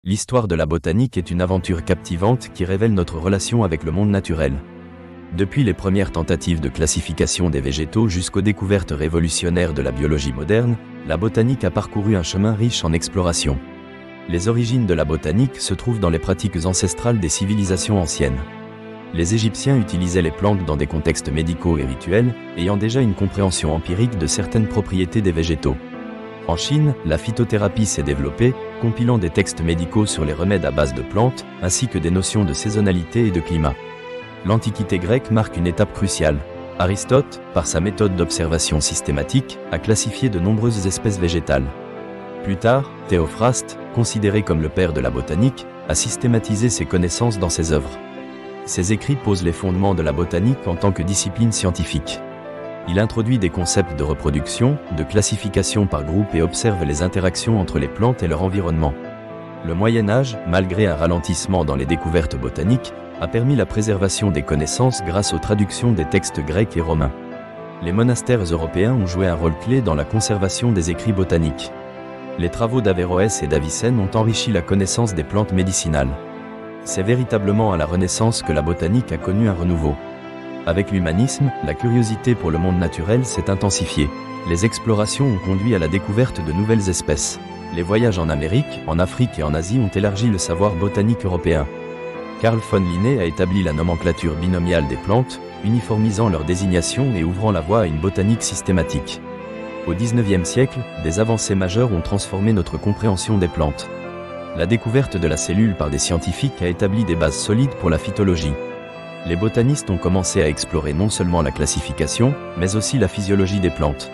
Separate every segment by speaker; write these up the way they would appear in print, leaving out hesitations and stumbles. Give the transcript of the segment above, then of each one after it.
Speaker 1: L'histoire de la botanique est une aventure captivante qui révèle notre relation avec le monde naturel. Depuis les premières tentatives de classification des végétaux jusqu'aux découvertes révolutionnaires de la biologie moderne, la botanique a parcouru un chemin riche en exploration. Les origines de la botanique se trouvent dans les pratiques ancestrales des civilisations anciennes. Les Égyptiens utilisaient les plantes dans des contextes médicaux et rituels, ayant déjà une compréhension empirique de certaines propriétés des végétaux. En Chine, la phytothérapie s'est développée, compilant des textes médicaux sur les remèdes à base de plantes, ainsi que des notions de saisonnalité et de climat. L'Antiquité grecque marque une étape cruciale. Aristote, par sa méthode d'observation systématique, a classifié de nombreuses espèces végétales. Plus tard, Théophraste, considéré comme le père de la botanique, a systématisé ses connaissances dans ses œuvres. Ses écrits posent les fondements de la botanique en tant que discipline scientifique. Il introduit des concepts de reproduction, de classification par groupe et observe les interactions entre les plantes et leur environnement. Le Moyen Âge, malgré un ralentissement dans les découvertes botaniques, a permis la préservation des connaissances grâce aux traductions des textes grecs et romains. Les monastères européens ont joué un rôle clé dans la conservation des écrits botaniques. Les travaux d'Averroès et d'Avicenne ont enrichi la connaissance des plantes médicinales. C'est véritablement à la Renaissance que la botanique a connu un renouveau. Avec l'humanisme, la curiosité pour le monde naturel s'est intensifiée. Les explorations ont conduit à la découverte de nouvelles espèces. Les voyages en Amérique, en Afrique et en Asie ont élargi le savoir botanique européen. Carl von Linné a établi la nomenclature binomiale des plantes, uniformisant leur désignation et ouvrant la voie à une botanique systématique. Au XIXe siècle, des avancées majeures ont transformé notre compréhension des plantes. La découverte de la cellule par des scientifiques a établi des bases solides pour la phytologie. Les botanistes ont commencé à explorer non seulement la classification, mais aussi la physiologie des plantes.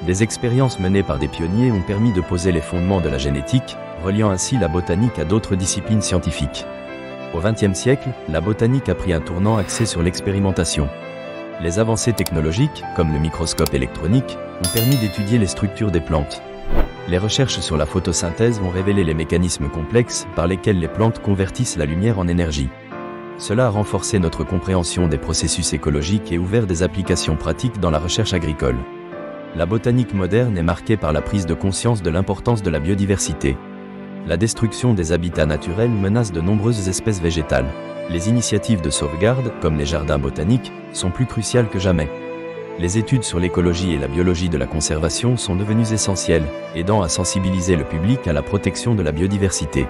Speaker 1: Des expériences menées par des pionniers ont permis de poser les fondements de la génétique, reliant ainsi la botanique à d'autres disciplines scientifiques. Au XXe siècle, la botanique a pris un tournant axé sur l'expérimentation. Les avancées technologiques, comme le microscope électronique, ont permis d'étudier les structures des plantes. Les recherches sur la photosynthèse ont révélé les mécanismes complexes par lesquels les plantes convertissent la lumière en énergie. Cela a renforcé notre compréhension des processus écologiques et ouvert des applications pratiques dans la recherche agricole. La botanique moderne est marquée par la prise de conscience de l'importance de la biodiversité. La destruction des habitats naturels menace de nombreuses espèces végétales. Les initiatives de sauvegarde, comme les jardins botaniques, sont plus cruciales que jamais. Les études sur l'écologie et la biologie de la conservation sont devenues essentielles, aidant à sensibiliser le public à la protection de la biodiversité.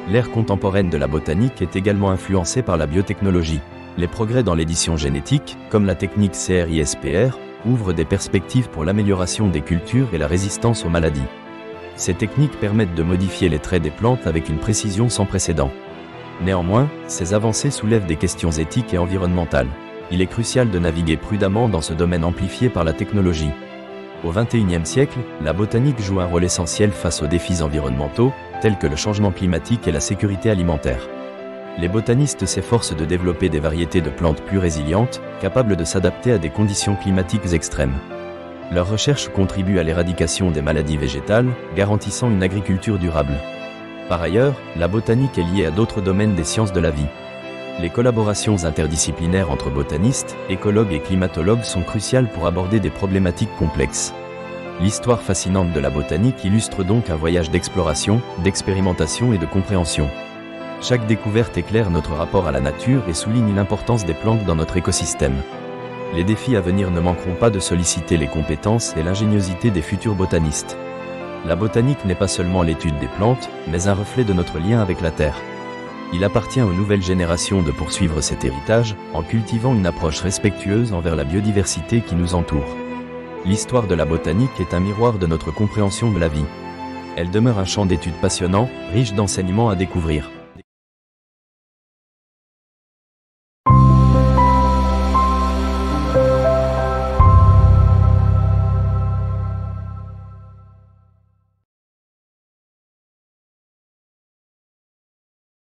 Speaker 1: L'ère contemporaine de la botanique est également influencée par la biotechnologie. Les progrès dans l'édition génétique, comme la technique CRISPR, ouvrent des perspectives pour l'amélioration des cultures et la résistance aux maladies. Ces techniques permettent de modifier les traits des plantes avec une précision sans précédent. Néanmoins, ces avancées soulèvent des questions éthiques et environnementales. Il est crucial de naviguer prudemment dans ce domaine amplifié par la technologie. Au XXIe siècle, la botanique joue un rôle essentiel face aux défis environnementaux, tels que le changement climatique et la sécurité alimentaire. Les botanistes s'efforcent de développer des variétés de plantes plus résilientes, capables de s'adapter à des conditions climatiques extrêmes. Leurs recherches contribuent à l'éradication des maladies végétales, garantissant une agriculture durable. Par ailleurs, la botanique est liée à d'autres domaines des sciences de la vie. Les collaborations interdisciplinaires entre botanistes, écologues et climatologues sont cruciales pour aborder des problématiques complexes. L'histoire fascinante de la botanique illustre donc un voyage d'exploration, d'expérimentation et de compréhension. Chaque découverte éclaire notre rapport à la nature et souligne l'importance des plantes dans notre écosystème. Les défis à venir ne manqueront pas de solliciter les compétences et l'ingéniosité des futurs botanistes. La botanique n'est pas seulement l'étude des plantes, mais un reflet de notre lien avec la Terre. Il appartient aux nouvelles générations de poursuivre cet héritage, en cultivant une approche respectueuse envers la biodiversité qui nous entoure. L'histoire de la botanique est un miroir de notre compréhension de la vie. Elle demeure un champ d'études passionnant, riche d'enseignements à découvrir.